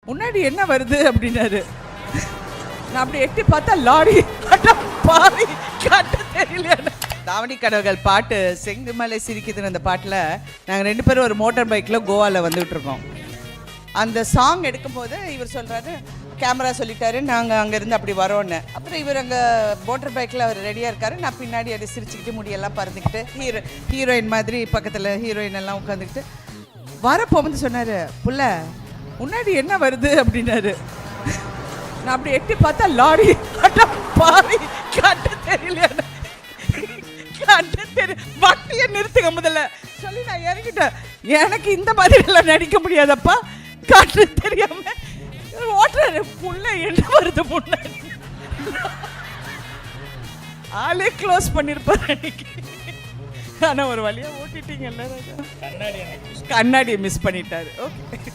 முன்னாடி என்ன வருது அப்படின்னாரு. நான் அப்படி எட்டி பார்த்தா லாரி பாரி காட்டு தெரியல. தாவணி கனவுகள் பாட்டு செங்குமலை சிரிக்குதுன்னு அந்த பாட்டில் நாங்கள் 2 பேரும் ஒரு மோட்டார் பைக்கில் கோவாவில் வந்துகிட்டு இருக்கோம். அந்த சாங் எடுக்கும்போது இவர் சொல்கிறாரு, கேமரா சொல்லிட்டாரு, நாங்கள் அங்கேருந்து அப்படி வரோன்னு. அப்புறம் இவர் அங்கே மோட்டர் பைக்கில் அவர் ரெடியாக இருக்காரு. நான் பின்னாடி அதை சிரிச்சுக்கிட்டு முடியெல்லாம் பறந்துக்கிட்டு ஹீரோயின் மாதிரி பக்கத்தில் ஹீரோயின் எல்லாம் உட்காந்துக்கிட்டு வரப்போ வந்து சொன்னார், புள்ள முன்னாடி என்ன வருது அப்படின்னாரு. நான் அப்படி எட்டி பார்த்தா லாரி பாரி காட்டு தெரியல. காட்டு தெரியல, வண்டியை நிறுத்துங்க முதல்ல சொல்லி நான் இறங்கிட்டேன். எனக்கு இந்த மாதிரி எல்லாம் நடிக்க முடியாதப்பா, காட்டு தெரியாம ஓட்டுறாரு. புள்ள என்ன வருது முன்னாடி, ஆளே க்ளோஸ் பண்ணிருப்பாரு அன்னைக்கு. ஆனா ஒரு வழியா ஓட்டிட்டீங்கல்ல. கண்ணாடியை மிஸ் பண்ணிட்டாரு. ஓகே.